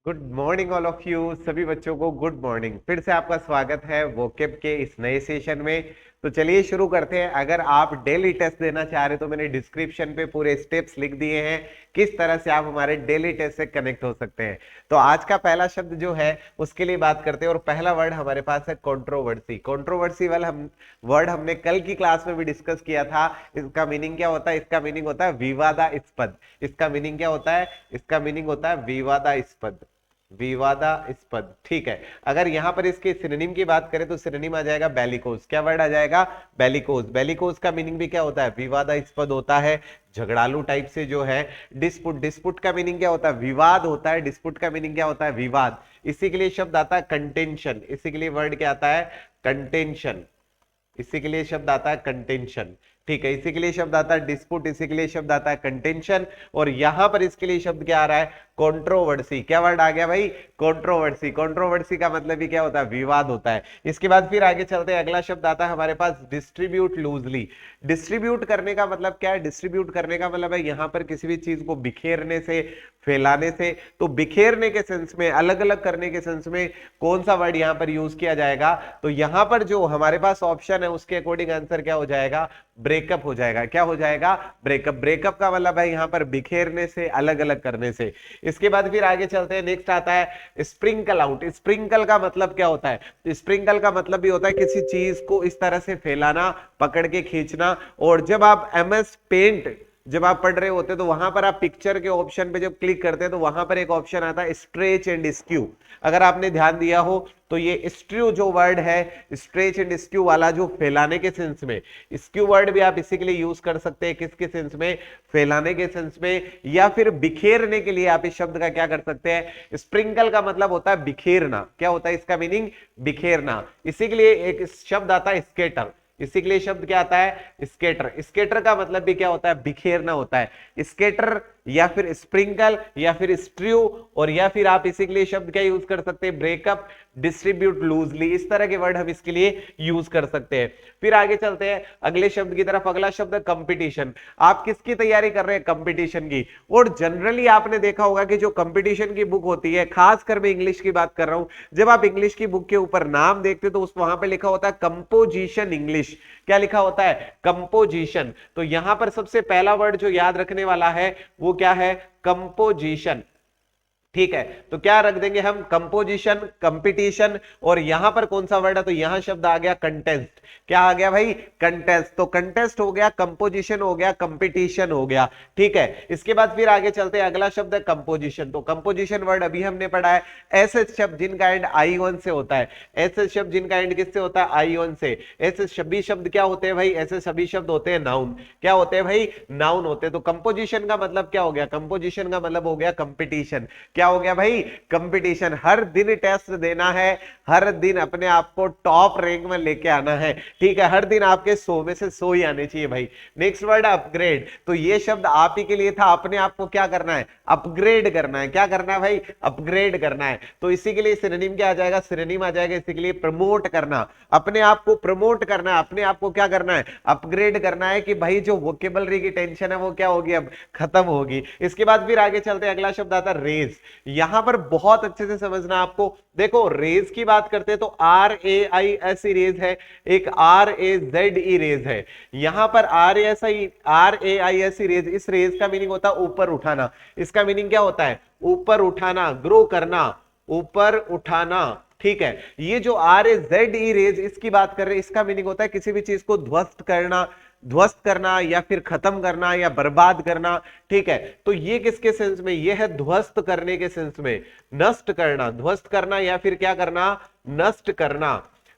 Good morning all of you. सभी बच्चों को गुड मॉर्निंग। फिर से आपका स्वागत है वोकेब के इस नए सेशन में। तो चलिए शुरू करते हैं। अगर आप डेली टेस्ट देना चाह रहे तो मैंने डिस्क्रिप्शन पे पूरे स्टेप्स लिख दिए हैं किस तरह से आप हमारे डेली टेस्ट से कनेक्ट हो सकते हैं। तो आज का पहला शब्द जो है उसके लिए बात करते हैं और पहला वर्ड हमारे पास है कंट्रोवर्सी। कंट्रोवर्सी वाला वर्ड हमने कल की क्लास में भी डिस्कस किया था। इसका मीनिंग क्या होता है? इसका मीनिंग होता है विवादास्पद। इसका मीनिंग क्या होता है? इसका मीनिंग होता है विवादास्पद। विवादास्पद, ठीक है। अगर यहां पर इसके सिनोनिम की बात करें तो सिनोनिम आ जाएगा बेलिकोस। क्या वर्ड आ जाएगा? बेलिकोस। बेलिकोस का मीनिंग भी क्या होता है? विवादास्पद होता है, झगड़ालू टाइप से जो है। डिस्पुट, डिस्पुट का मीनिंग क्या होता है? विवाद होता है। डिस्पुट का मीनिंग क्या होता है? विवाद। इसी के लिए शब्द आता है कंटेंशन। इसी के लिए वर्ड क्या आता है? कंटेंशन। इसी के लिए शब्द आता है कंटेंशन, ठीक है। इसी के लिए शब्द आता है डिस्प्यूट। इसी के लिए शब्द आता है कंटेंशन। और यहां पर इसके लिए शब्द क्या आ रहा है? कंट्रोवर्सी। क्या वर्ड आ गया भाई? कंट्रोवर्सी। कंट्रोवर्सी का मतलब भी क्या होता है? विवाद होता है। इसके बाद फिर आगे चलते हैं। अगला शब्द आता है हमारे पास डिस्ट्रीब्यूट लूजली। डिस्ट्रीब्यूट करने का मतलब क्या है? डिस्ट्रीब्यूट करने का मतलब है यहां पर किसी भी चीज को बिखेरने से, फैलाने से। तो बिखेरने के सेंस में, अलग अलग करने के सेंस में कौन सा वर्ड यहां पर यूज किया जाएगा? तो यहां पर जो हमारे पास ऑप्शन है उसके अकॉर्डिंग आंसर क्या हो जाएगा? ब्रेकअप हो जाएगा। क्या हो जाएगा? ब्रेकअप। ब्रेकअप का मतलब है यहां पर बिखेरने से, अलग अलग करने से। इसके बाद फिर आगे चलते हैं। नेक्स्ट आता है स्प्रिंकल आउट। स्प्रिंकल का मतलब क्या होता है? स्प्रिंकल का मतलब भी होता है किसी चीज को इस तरह से फैलाना, पकड़ के खींचना। और जब आप एमएस पेंट जब आप पढ़ रहे होते तो वहां पर आप पिक्चर के ऑप्शन पे जब क्लिक करते हैं तो वहां पर एक ऑप्शन आता है स्ट्रेच एंड स्क्यू। अगर आपने ध्यान दिया हो तो ये स्ट्रू जो वर्ड है, स्ट्रेच एंड स्क्यू वाला, जो फैलाने के सेंस में, स्क्यू वर्ड भी आप इसी के लिए यूज कर सकते हैं। किसके सेंस में? फैलाने के सेंस में। या फिर बिखेरने के लिए आप इस शब्द का क्या कर सकते हैं? स्प्रिंकल का मतलब होता है बिखेरना। क्या होता है इसका मीनिंग? बिखेरना। इसी के लिए एक शब्द आता है स्केटर। इसी के लिए शब्द क्या आता है? स्केटर। स्केटर का मतलब भी क्या होता है? बिखेरना होता है। स्केटर या फिर स्प्रिंकल या फिर स्ट्रू, और या फिर आप इसी के लिए शब्द क्या यूज कर सकते हैं? Breakup, distribute loosely. इस तरह के वर्ड हम इसके लिए यूज कर सकते हैं। फिर आगे चलते हैं अगले शब्द की तरफ। अगला शब्द है कंपटीशन। आप किसकी तैयारी कर रहे हैं? कंपटीशन की। और जनरली आपने देखा होगा कि जो कंपटीशन की बुक होती है, खासकर मैं इंग्लिश की बात कर रहा हूं, जब आप इंग्लिश की बुक के ऊपर नाम देखते तो उस वहां पे लिखा होता है कंपोजिशन इंग्लिश। क्या लिखा होता है? कंपोजिशन। तो यहां पर सबसे पहला वर्ड जो याद रखने वाला है वो क्या है? कंपोजिशन, ठीक है। तो क्या रख देंगे हम? Composition, competition. और यहां पर कौन सा वर्ड है? तो यहां शब्द आ गया कंटेस्ट। क्या आ गया भाई? कंटेस्ट। तो कंटेस्ट हो गया, कंपोजिशन हो गया, कंपटीशन हो गया, ठीक है। इसके बाद फिर आगे चलते हैं। अगला शब्द है कंपोजिशन। तो कंपोजिशन वर्ड अभी हमने पढ़ा है, ऐसे शब्द जिनका एंड आईओन से होता है। ऐसे शब्द जिनका एंड किससे होता है? आईओन से। ऐसे सभी शब्द क्या होते हैं भाई? ऐसे सभी शब्द होते हैं नाउन। क्या होते हैं भाई? नाउन होते हैं। तो कंपोजिशन का मतलब क्या हो गया? कंपोजिशन का मतलब हो गया कंपटीशन। क्या हो गया भाई? कंपटीशन। हर दिन टेस्ट देना है, हर दिन अपने आप को टॉप रैंक में लेके आना है, ठीक है। हर दिन आपके 100 में से 100 ही आने चाहिए भाई। Next word upgrade. तो ये शब्द आप ही के लिए था। अपने आप को क्या करना है? अपग्रेड करना है। क्या करना है भाई? अपग्रेड करना है। तो इसी के लिए सिनोनिम क्या आ जाएगा? सिनोनिम आ जाएगा इसी के लिए प्रमोट करना। अपने आप को प्रमोट करना है, अपने आप को क्या करना है? अपग्रेड करना है कि भाई जो वोकेबलरी की टेंशन है वो क्या होगी? अब खत्म होगी। इसके बाद फिर आगे चलते हैं। अगला शब्द आता है रेज। यहां पर बहुत अच्छे से समझना आपको। देखो रेज की बात करते हैं तो RAIS रेज है, एक RAZE रेज है। यहां पर RAIS रेज, इस रेज का मीनिंग होता है ऊपर उठाना। इसका मीनिंग क्या होता है? ऊपर उठाना, ग्रो करना, ऊपर उठाना, ठीक है। ये जो RAZE रेज इसकी बात कर रहे हैं, इसका मीनिंग होता है किसी भी चीज को ध्वस्त करना, ध्वस्त करना या फिर खत्म करना या बर्बाद करना, ठीक है। तो ये किसके सेंस में? ये है ध्वस्त करने के सेंस में, नष्ट करना, ध्वस्त करना या फिर क्या करना? नष्ट करना।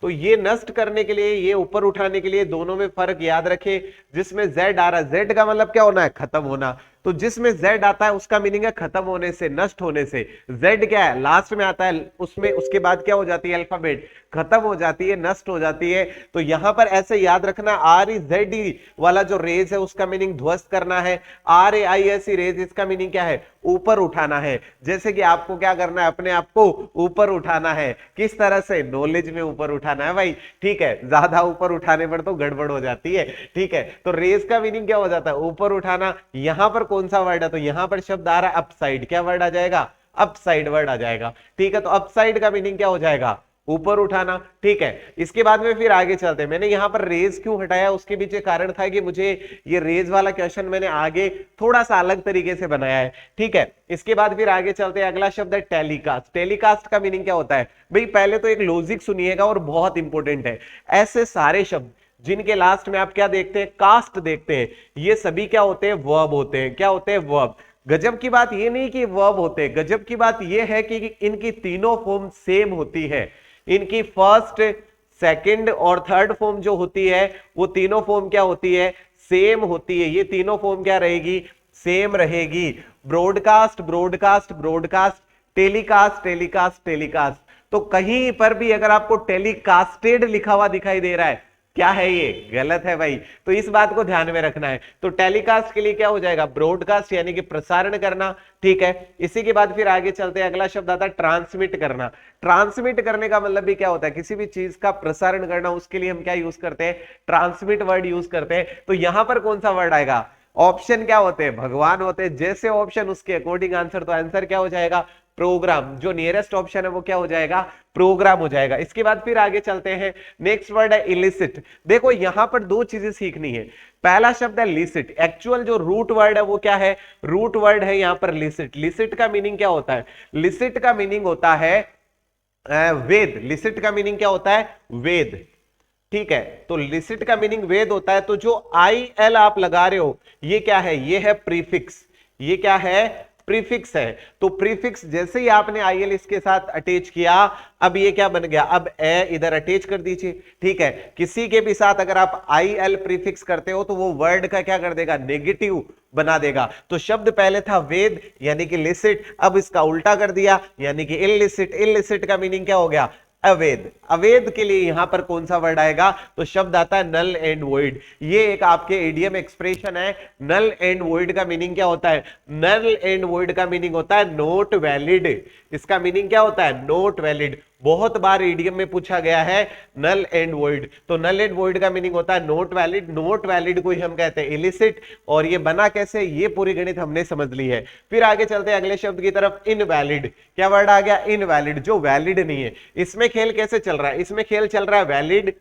तो ये नष्ट करने के लिए, ये ऊपर उठाने के लिए, दोनों में फर्क याद रखें। जिसमें Z आ रहा है, Z का मतलब क्या होना है? खत्म होना। तो जिसमें Z आता है उसका मीनिंग है खत्म होने से, नष्ट होने से। Z क्या है? लास्ट में आता है, उसमें उसके बाद क्या हो जाती है? अल्फाबेट खत्म हो जाती है, नष्ट हो जाती है। तो यहां पर ऐसे याद रखना, RAZE वाला जो रेज है उसका मीनिंग ध्वस्त करना है। RAIS रेज, इसका मीनिंग क्या है? ऊपर उठाना है। जैसे कि आपको क्या करना है? अपने आप को ऊपर उठाना है। किस तरह से? नॉलेज में ऊपर उठाना है भाई, ठीक है। ज्यादा ऊपर उठाने पर तो गड़बड़ हो जाती है, ठीक है। तो रेज का मीनिंग क्या हो जाता है? ऊपर उठाना। यहां पर कौन सा वर्ड है? तो यहां पर शब्द आ रहा है अपसाइड। क्या वर्ड आ जाएगा? अपसाइड वर्ड आ जाएगा। ठीक है, तो अपसाइड का मीनिंग क्या हो जाएगा, ऊपर उठाना। ठीक है, इसके बाद में फिर आगे चलते हैं। मैंने यहाँ पर रेज क्यों हटाया, उसके पीछे कारण था कि मुझे ये रेज वाला क्वेश्चन मैंने आगे थोड़ा सा अलग तरीके से बनाया है। ठीक है, इसके बाद फिर आगे चलते हैं। अगला शब्द है टेलीकास्ट। टेलीकास्ट का मीनिंग क्या होता है भाई, पहले तो एक लॉजिक सुनिएगा और बहुत इंपॉर्टेंट है। ऐसे सारे शब्द जिनके लास्ट में आप क्या देखते हैं, कास्ट देखते हैं, ये सभी क्या होते हैं, वर्ब होते हैं। क्या होते हैं, वर्ब। गजब की बात ये नहीं कि वर्ब होते हैं, गजब की बात ये है कि इनकी तीनों फॉर्म सेम होती है। इनकी फर्स्ट, सेकंड और थर्ड फॉर्म जो होती है वो तीनों फॉर्म क्या होती है, सेम होती है। ये तीनों फॉर्म क्या रहेगी, सेम रहेगी। Broadcast, broadcast, broadcast, telecast, telecast, telecast. तो कहीं पर भी अगर आपको टेलीकास्टेड लिखा हुआ दिखाई दे रहा है, क्या है ये, गलत है भाई। तो इस बात को ध्यान में रखना है। तो टेलीकास्ट के लिए क्या हो जाएगा, ब्रॉडकास्ट, यानी कि प्रसारण करना। ठीक है, इसी के बाद फिर आगे चलते हैं। अगला शब्द आता है ट्रांसमिट करना। ट्रांसमिट करने का मतलब भी क्या होता है, किसी भी चीज का प्रसारण करना, उसके लिए हम क्या यूज करते हैं, ट्रांसमिट वर्ड यूज करते हैं। तो यहां पर कौन सा वर्ड आएगा, ऑप्शन क्या होते हैं, भगवान होते हैं। जैसे ऑप्शन उसके अकॉर्डिंग आंसर, तो आंसर क्या हो जाएगा, प्रोग्राम। जो नियरेस्ट ऑप्शन है वो क्या हो जाएगा, प्रोग्राम हो जाएगा। इसके बाद फिर आगे चलते हैं। नेक्स्ट वर्ड है इलिसिट। देखो यहां पर दो चीजें सीखनी है। पहला शब्द है लिसिट। एक्चुअल जो रूट वर्ड है वो क्या है, रूट वर्ड है यहां पर लिसिट। लिसिट का मीनिंग क्या होता है, लिसिट का मीनिंग होता है वेद। लिसिट का मीनिंग क्या होता है, वेद। ठीक है, तो लिसिट का मीनिंग वेद होता है। तो जो आई एल आप लगा रहे हो ये क्या है, ये है प्रीफिक्स। ये क्या है, प्रीफिक्स है। तो प्रीफिक्स जैसे ही आपने आईएल इसके साथ अटैच किया, अब ये क्या बन गया, अब ए इधर अटैच कर दीजिए। ठीक है, किसी के भी साथ अगर आप आईएल प्रीफिक्स करते हो तो वो वर्ड का क्या कर देगा, नेगेटिव बना देगा। तो शब्द पहले था वेद यानी कि लिसिट, अब इसका उल्टा कर दिया यानी कि इलिसिट। इलिसिट का मीनिंग क्या हो गया, अवैध। अवैध के लिए यहां पर कौन सा वर्ड आएगा, तो शब्द आता है नल एंड वॉइड। ये एक आपके इडियम एक्सप्रेशन है। नल एंड वॉइड का मीनिंग क्या होता है, नल एंड वॉइड का मीनिंग होता है नॉट वैलिड। इसका मीनिंग क्या होता है, नॉट वैलिड। बहुत बार इडियम में पूछा गया है नल एंड वॉइड। तो नल एंड वॉइड का मीनिंग होता है नॉट वैलिड। नॉट वैलिड को ही हम कहते हैं इलिसिट। और ये बना कैसे, ये पूरी गणित हमने समझ ली है। फिर आगे चलते हैं अगले शब्द की तरफ, इनवैलिड। क्या वर्ड आ गया, इनवैलिड, जो वैलिड नहीं है। इसमें खेल कैसे चल रहा है, इसमें खेल चल रहा है वैलिड,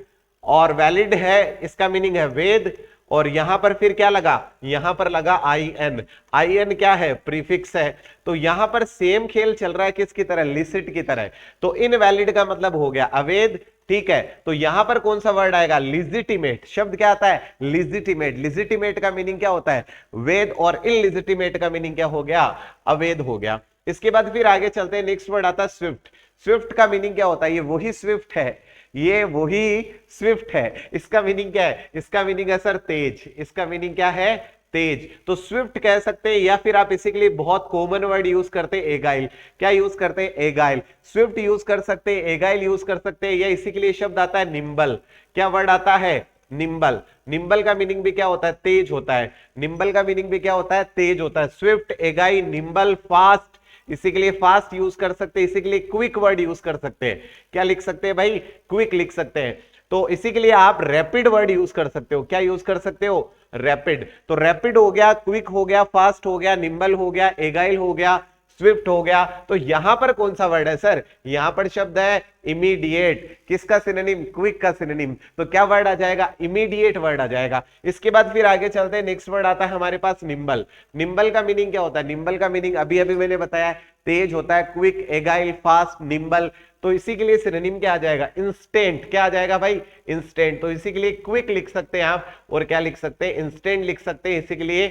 और वैलिड है इसका मीनिंग है वेद। और यहां पर फिर क्या लगा, यहां पर लगा आई एन। आई एन क्या है, प्रीफिक्स है। तो यहां पर सेम खेल चल रहा है किसकी तरह, लिसिट की तरह। तो इनवैलिड का मतलब हो गया अवैध। ठीक है, तो यहां पर कौन सा वर्ड आएगा, लिजिटिमेट। शब्द क्या आता है, लिजिटिमेट। लिजिटिमेट का मीनिंग क्या होता है, वैध, और इनलिजिटिमेट का मीनिंग क्या हो गया, अवैध हो गया। इसके बाद फिर आगे चलते हैं। नेक्स्ट वर्ड आता है स्विफ्ट। स्विफ्ट का मीनिंग क्या होता है, ये वही स्विफ्ट है, ये वही स्विफ्ट है। इसका मीनिंग क्या है, इसका मीनिंग है सर तेज। इसका मीनिंग क्या है, तेज। तो स्विफ्ट कह सकते हैं, या फिर आप इसी के लिए बहुत कॉमन वर्ड यूज करते हैं एगाइल। क्या यूज करते हैं, एगाइल। स्विफ्ट यूज कर सकते हैं, एगाइल यूज कर सकते हैं, या इसी के लिए शब्द आता है निम्बल। क्या वर्ड आता है, निम्बल। निम्बल का मीनिंग भी क्या होता है, तेज होता है। निम्बल का मीनिंग भी क्या होता है, तेज होता है। स्विफ्ट, एगाइल, निम्बल, फास्ट, इसी के लिए फास्ट यूज कर सकते हैं, इसी के लिए क्विक वर्ड यूज कर सकते हैं। क्या लिख सकते हैं भाई, क्विक लिख सकते हैं। तो इसी के लिए आप रैपिड वर्ड यूज कर सकते हो। क्या यूज कर सकते हो, रैपिड। तो रैपिड हो गया, क्विक हो गया, फास्ट हो गया, निम्बल हो गया, एगाइल हो गया, स्विफ्ट हो गया। तो यहां पर कौन सा वर्ड है सर, यहां पर शब्द है इमीडिएट। किसका सिनोनिम, क्विक का सिनोनिम। तो क्या वर्ड आ जाएगा, इमीडिएट वर्ड आ जाएगा। इसके बाद फिर आगे चलते हैं। नेक्स्ट वर्ड आता है हमारे पास निम्बल। निम्बल का मीनिंग क्या होता है, निम्बल का मीनिंग अभी अभी मैंने बताया, तेज होता है, क्विक, एगाइल, फास्ट, निम्बल। तो इसी के लिए सिनोनिम क्या आ जाएगा, इंस्टेंट। क्या आ जाएगा भाई, इंस्टेंट। तो इसी के लिए क्विक लिख सकते हैं आप, और क्या लिख सकते हैं, इंस्टेंट लिख सकते हैं। इसी के लिए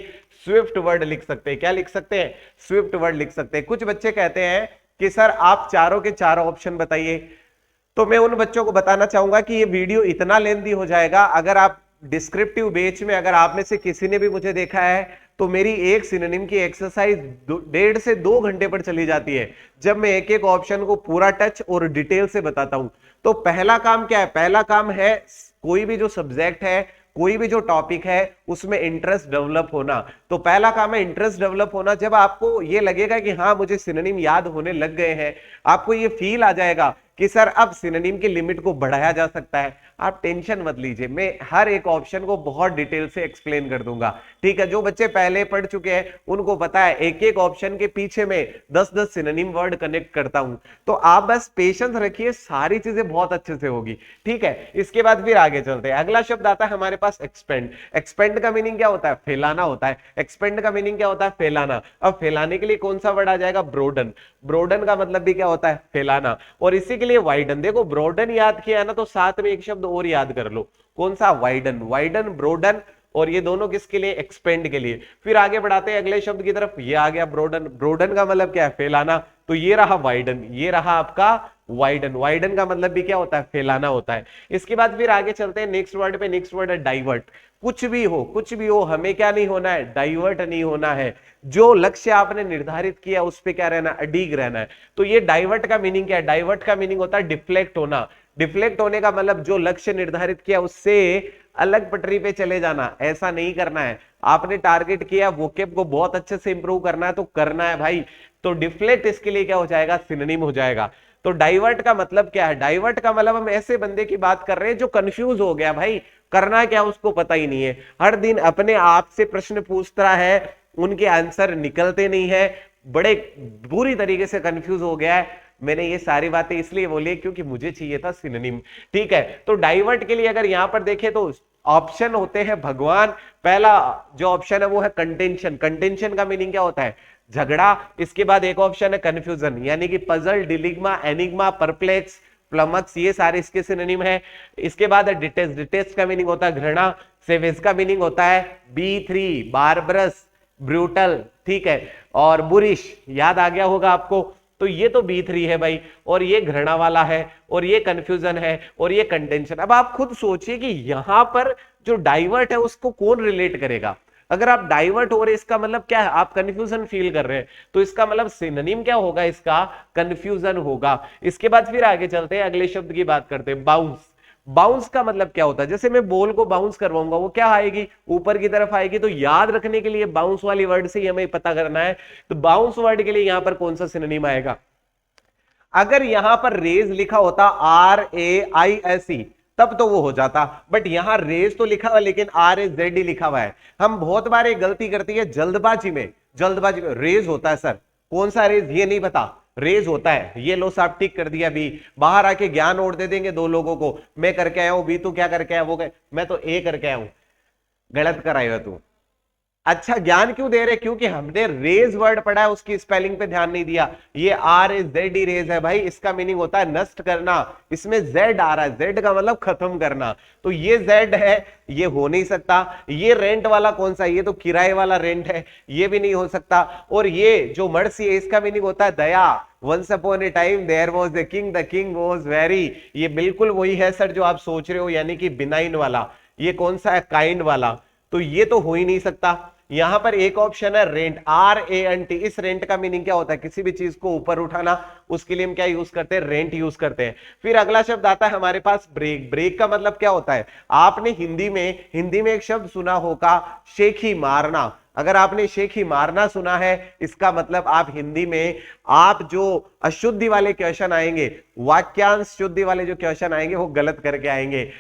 स्विफ्ट वर्ड लिख सकते हैं। क्या लिख सकते हैं, स्विफ्ट वर्ड लिख सकते हैं। कुछ बच्चे कहते हैं कि सर आप चारों के चारों ऑप्शन बताइए। तो मैं उन बच्चों को बताना चाहूंगा कि ये वीडियो इतना लेंथी हो जाएगा। अगर आप डिस्क्रिप्टिव बेच में, अगर आप में से किसी ने भी मुझे देखा है, तो मेरी एक सिनोनिम की एक्सरसाइज 1.5 से 2 घंटे पर चली जाती है, जब मैं एक एक ऑप्शन को पूरा टच और डिटेल से बताता हूं। तो पहला काम क्या है, पहला काम है कोई भी जो सब्जेक्ट है, कोई भी जो टॉपिक है, उसमें इंटरेस्ट डेवलप होना। तो पहला काम है इंटरेस्ट डेवलप होना। जब आपको ये लगेगा कि हाँ मुझे सिनोनिम याद होने लग गए हैं, आपको ये फील आ जाएगा कि सर अब सिनोनिम की लिमिट को बढ़ाया जा सकता है, आप टेंशन मत लीजिए, मैं हर एक ऑप्शन को बहुत डिटेल से एक्सप्लेन कर दूंगा। ठीक है, जो बच्चे पहले पढ़ चुके हैं उनको पता है एक एक ऑप्शन के पीछे में 10-10 सिनोनिम वर्ड कनेक्ट करता हूं। तो आप बस पेशेंस रखिए, सारी चीजें बहुत अच्छे से होगी। ठीक है, इसके बाद फिर आगे चलते हैं। अगला शब्द आता है हमारे पास एक्सपेंड। एक्सपेंड का मीनिंग क्या होता है? फैलाना होता है। एक्सपेंड का मीनिंग क्या होता है? फैलाना। अब फैलाने के लिए कौन सा वर्ड आ जाएगा? ब्रोडन। ब्रोडन का मतलब भी क्या होता है? फैलाना। और इसी के लिए वाइडन। देखो ब्रोडन याद किया ना तो साथ में एक शब्द और याद कर लो, कौन सा? वाइडन। वाइडन, ब्रोडन, और ये दोनों किसके लिए? एक्सपेंड के लिए। फिर आगे बढ़ाते हैं अगले शब्द की तरफ। ये आ गया ब्रोडन। ब्रोडन का मतलब क्या है? फैलाना। तो ये रहा वाइडन, ये रहा आपका वाइडन। वाइडन का मतलब भी क्या होता है? फैलाना होता है। इसके बाद फिर आगे चलते हैं नेक्स्ट वर्ड पे। नेक्स्ट वर्ड है डाइवर्ट। कुछ भी हो, कुछ भी हो, हमें क्या नहीं होना है? डाइवर्ट नहीं होना है। जो लक्ष्य आपने निर्धारित किया उस पे क्या रहना? अडिग रहना है। तो ये डाइवर्ट का मीनिंग क्या है? डाइवर्ट का मीनिंग होता है डिफ्लेक्ट होना। डिफ्लेक्ट होने का मतलब जो लक्ष्य निर्धारित किया उससे अलग पटरी पे चले जाना, ऐसा नहीं करना है। आपने टारगेट किया वोकेब को बहुत अच्छे से इंप्रूव करना है तो करना है भाई। तो डिफ्लेक्ट इसके लिए क्या हो जाएगा? सिनोनिम हो जाएगा। तो डाइवर्ट का मतलब क्या है? डाइवर्ट का मतलब हम ऐसे बंदे की बात कर रहे हैं जो कंफ्यूज हो गया भाई, करना क्या उसको पता ही नहीं है, हर दिन अपने आप से प्रश्न पूछता है, उनके आंसर निकलते नहीं है, बड़े बुरी तरीके से कंफ्यूज हो गया है। मैंने ये सारी बातें इसलिए बोली क्योंकि मुझे चाहिए था सिनोनिम। ठीक है, तो डाइवर्ट के लिए अगर यहां पर देखें तो ऑप्शन होते हैं भगवान। पहला जो ऑप्शन है वो है कंटेंशन। कंटेंशन का मीनिंग क्या होता है? झगड़ा। इसके बाद एक ऑप्शन है कंफ्यूजन, यानी कि पजल, डिलिग्मा, एनिग्मा, परप्लेक्स, प्लमक्स, ये सारे इसके सिनोनिम है। इसके बाद है डिटेस्ट। डिटेस्ट का मीनिंग होता है घृणा। सेवेज का मीनिंग होता है B3, बारबरस, ब्रूटल। ठीक है, और बुरिश याद आ गया होगा आपको। तो ये तो B3 है भाई, और ये घृणा वाला है, और ये कंफ्यूजन है, और ये कंटेंशन। अब आप खुद सोचिए कि यहां पर जो डाइवर्ट है उसको कौन रिलेट करेगा? अगर आप डाइवर्ट हो रहे इसका मतलब क्या है? आप कंफ्यूजन फील कर रहे हैं, तो इसका मतलब सिनोनिम क्या होगा? इसका कंफ्यूजन होगा। इसके बाद फिर आगे चलते हैं, अगले शब्द की बात करते हैं, बाउंस। बाउंस का मतलब क्या होता है? जैसे मैं बॉल को बाउंस करवाऊंगा, वो क्या आएगी? ऊपर की तरफ आएगी। तो याद रखने के लिए बाउंस वाली वर्ड से ही हमें पता करना है। तो बाउंस वर्ड के लिए यहां पर कौन सा सिनोनिम आएगा? अगर यहां पर रेज लिखा होता RAISE तब तो वो हो जाता, बट यहां रेज तो लिखा हुआ लेकिन RAZE लिखा हुआ है। हम बहुत बार एक गलती करती है जल्दबाजी में। जल्दबाजी में रेज होता है सर, कौन सा रेज ये नहीं पता, रेज होता है। ये लो साहब ठीक कर दिया। भी बाहर आके ज्ञान और दे देंगे दो लोगों को, मैं करके आया हूं, भी तू क्या करके आया? वो मैं तो ए करके आया हूं। गलत कराएगा तू। अच्छा ज्ञान क्यों दे रहे? क्योंकि हमने रेज वर्ड पढ़ा है, उसकी स्पेलिंग पे ध्यान नहीं दिया। ये RAZE रेज है भाई, इसका मीनिंग होता है नष्ट करना। इसमें जेड आ रहा है, जेड का मतलब खत्म करना। तो ये जेड है, ये हो नहीं सकता। ये रेंट वाला कौन सा? ये तो किराए वाला रेंट है, ये भी नहीं हो सकता। और ये जो मर्सी है इसका मीनिंग होता है दया। Once upon a time there was the king was very, ये बिल्कुल वही है सर जो आप सोच रहे हो, यानी कि बिनाइन वाला। ये कौन सा है? काइंड वाला। तो ये तो हो ही नहीं सकता। यहां पर एक ऑप्शन है रेंट, RANT। इस रेंट का मीनिंग क्या होता है? किसी भी चीज को ऊपर उठाना, उसके लिए हम क्या यूज करते हैं? रेंट यूज करते हैं। फिर अगला शब्द आता है हमारे पास ब्रेक। ब्रेक का मतलब क्या होता है? आपने हिंदी में एक शब्द सुना होगा, शेखी मारना। अगर आपने शेखी मारना सुना है, इसका मतलब आप हिंदी में आप जो अशुद्धि वाले क्वेश्चन आएंगे, वाक्यांश शुद्धि वाले जो क्वेश्चन आएंगे वो गलत करके आएंगे।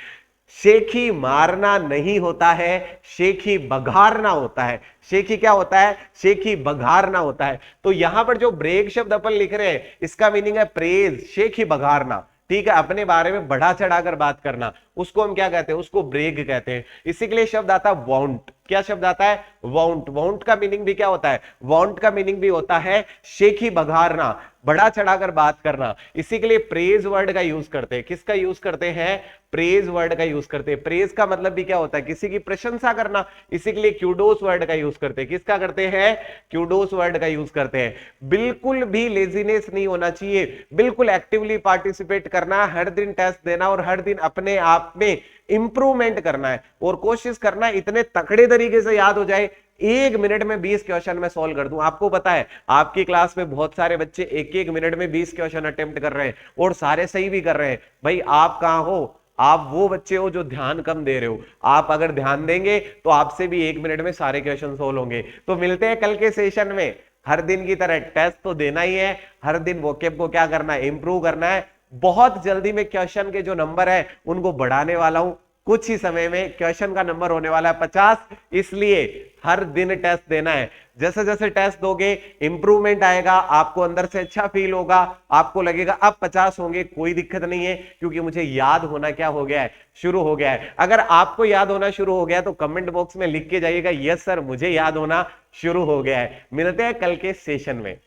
शेखी मारना नहीं होता है, शेखी बघारना होता है। शेखी क्या होता है? शेखी बघारना होता है। तो यहां पर जो ब्रेक शब्द अपन लिख रहे हैं इसका मीनिंग है प्रेज, शेखी बघारना। ठीक है, अपने बारे में बढ़ा चढ़ाकर बात करना, उसको हम क्या कहते हैं? उसको ब्रेक कहते हैं। इसी के लिए शब्द आता है वांट। क्या शब्द आता है? वांट। वांट का मीनिंग भी क्या होता है? वांट का मीनिंग भी होता है शेखी बघारना, बढ़ा चढ़ाकर बात करना। इसी के लिए प्रेज वर्ड का यूज करते हैं। किसका यूज करते हैं? प्रेज वर्ड का यूज करते हैं। प्रेज का मतलब भी क्या होता है? किसी की प्रशंसा करना। इसी के लिए क्यूडोस वर्ड का यूज करते हैं। किसका करते हैं? क्यूडोस वर्ड का यूज करते हैं। बिल्कुल भी लेजीनेस नहीं होना चाहिए, बिल्कुल एक्टिवली पार्टिसिपेट करना, हर दिन टेस्ट देना और हर दिन अपने आप में इंप्रूवमेंट करना है और कोशिश करना है इतने तकड़े तरीके से याद हो जाए, 1 मिनट में 20 क्वेश्चन में सॉल्व कर दूं। आपको पता है आपकी क्लास में बहुत सारे बच्चे 1-1 मिनट में 20 क्वेश्चन अटेम्प्ट कर रहे हैं और सारे सही भी कर रहे हैं। भाई आप कहां हो? आप वो बच्चे हो जो ध्यान कम दे रहे हो। आप अगर ध्यान देंगे तो आपसे भी 1 मिनट में सारे क्वेश्चन सोल्व होंगे। तो मिलते हैं कल के सेशन में। हर दिन की तरह टेस्ट तो देना ही है, हर दिन वोकेब को क्या करना है? इंप्रूव करना है। बहुत जल्दी में क्वेश्चन के जो नंबर है उनको बढ़ाने वाला हूं। कुछ ही समय में क्वेश्चन का नंबर होने वाला है 50, इसलिए हर दिन टेस्ट देना है। जैसे जैसे टेस्ट दोगे इंप्रूवमेंट आएगा, आपको अंदर से अच्छा फील होगा, आपको लगेगा अब 50 होंगे, कोई दिक्कत नहीं है, क्योंकि मुझे याद होना क्या हो गया है, शुरू हो गया है। अगर आपको याद होना शुरू हो गया तो कमेंट बॉक्स में लिख के जाइएगा, यस सर मुझे याद होना शुरू हो गया है। मिलते हैं कल के सेशन में।